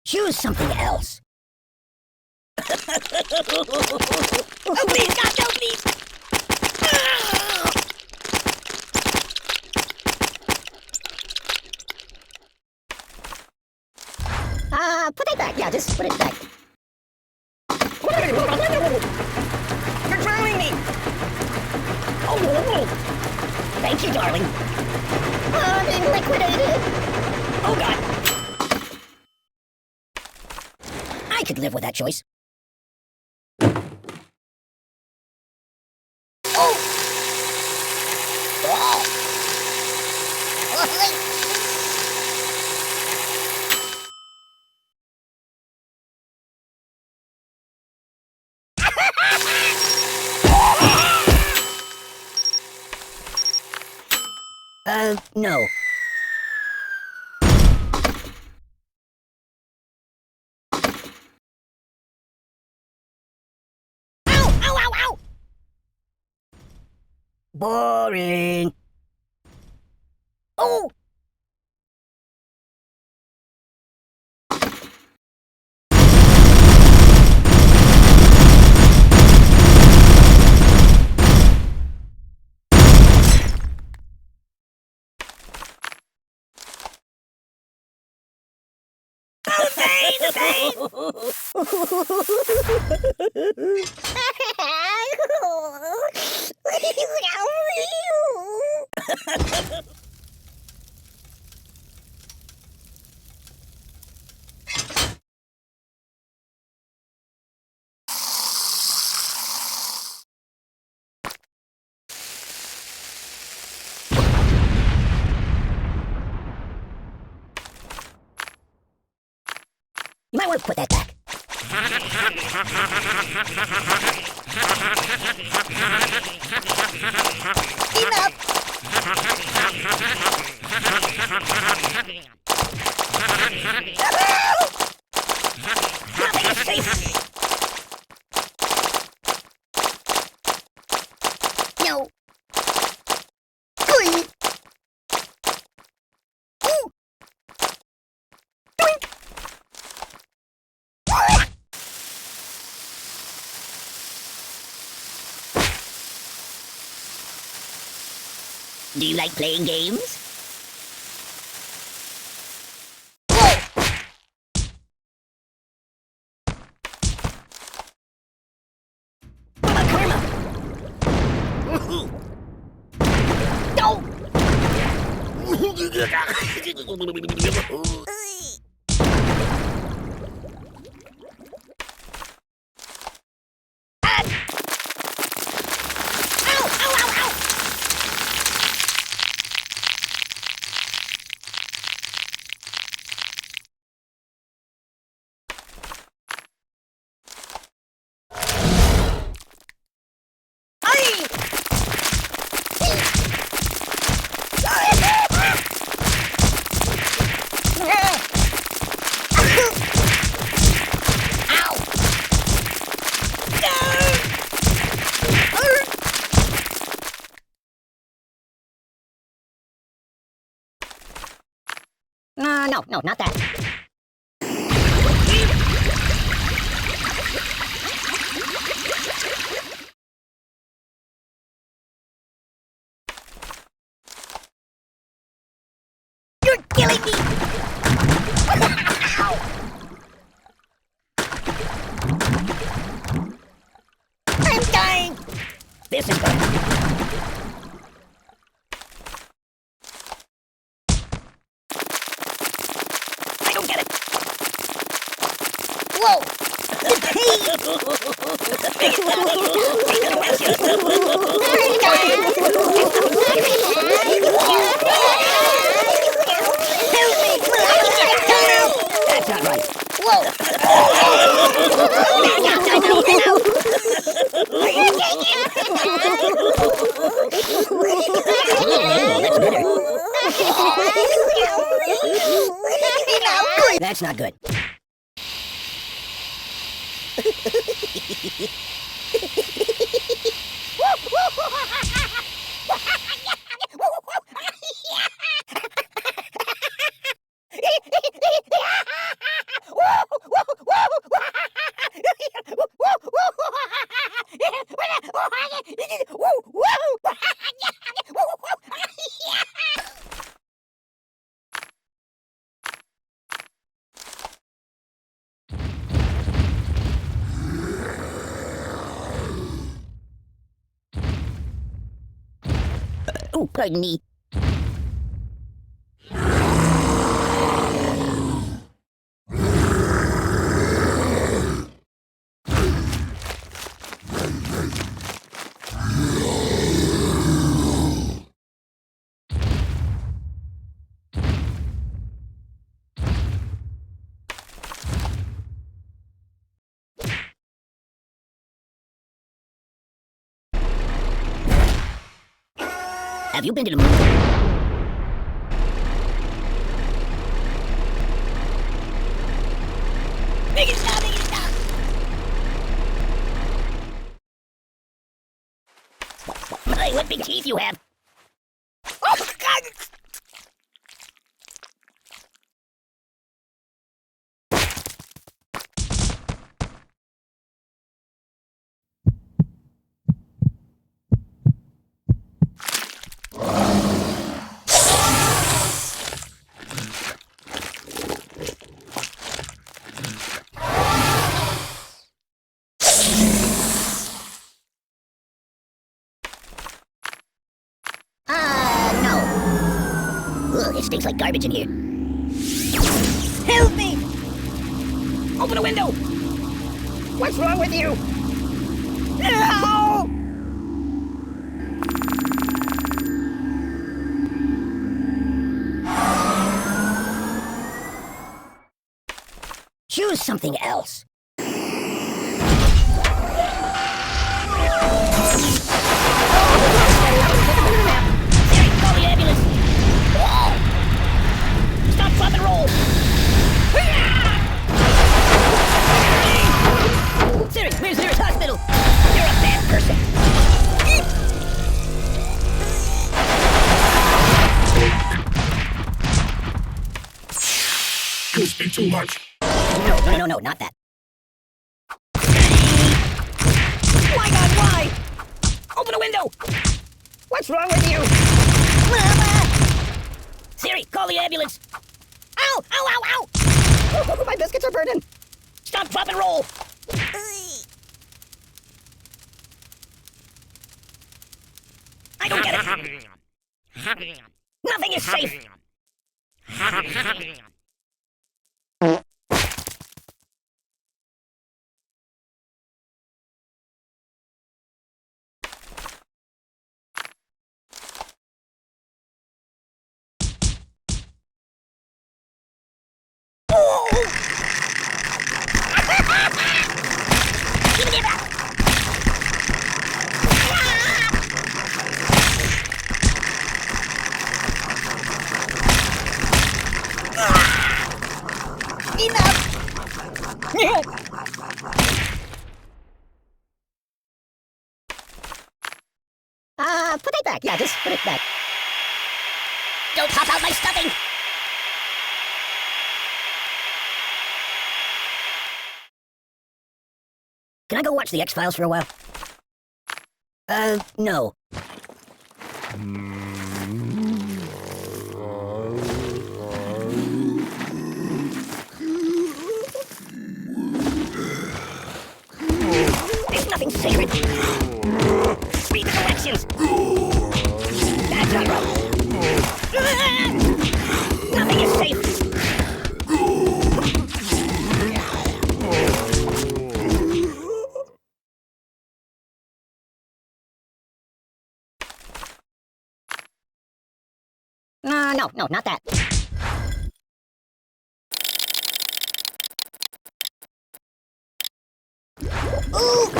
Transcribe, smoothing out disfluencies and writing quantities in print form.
Choose something else. Oh, please, God, no, please! Put it back. Yeah, just put it back. You're drowning me! Oh, thank you, darling. I'm being liquidated. Oh, God. I could live with that choice. Oh! Oh! No. Ow! Ow, ow, ow! Boring. Oh! The pain! The pain! You might want to put that back. Enough! Nothing is safe! No! Ooh! Doink! Do you like playing games? Whoa! What about karma? No! No, not that. You're killing me! I'm dying! This is bad. I don't get it. Whoa! The pain! Help me! That's not right. Whoa! That's not good. Oh, pardon me. Have you been to the moon? Make it stop! Make it stop! My, what big teeth you have! Oh my God! No. Ugh, it stinks like garbage in here. Help me! Open a window! What's wrong with you? No! Choose something else. Call the ambulance! Stop, flop, and roll! Siri, where's the nearest hospital? You're a bad person. You speak too much. No, not that. My God, why? Open a window! What's wrong with you? Mama! Siri, call the ambulance! Ow! Ow, ow, ow! Oh, my biscuits are burning! Stop, drop, and roll! I don't get it! Nothing is safe! Put it back. Yeah, just put it back. Don't pop out my stuffing! Can I go watch the X-Files for a while? No. There's nothing sacred. Read the directions. That's not right. Nothing is safe. No, not that. Ooh!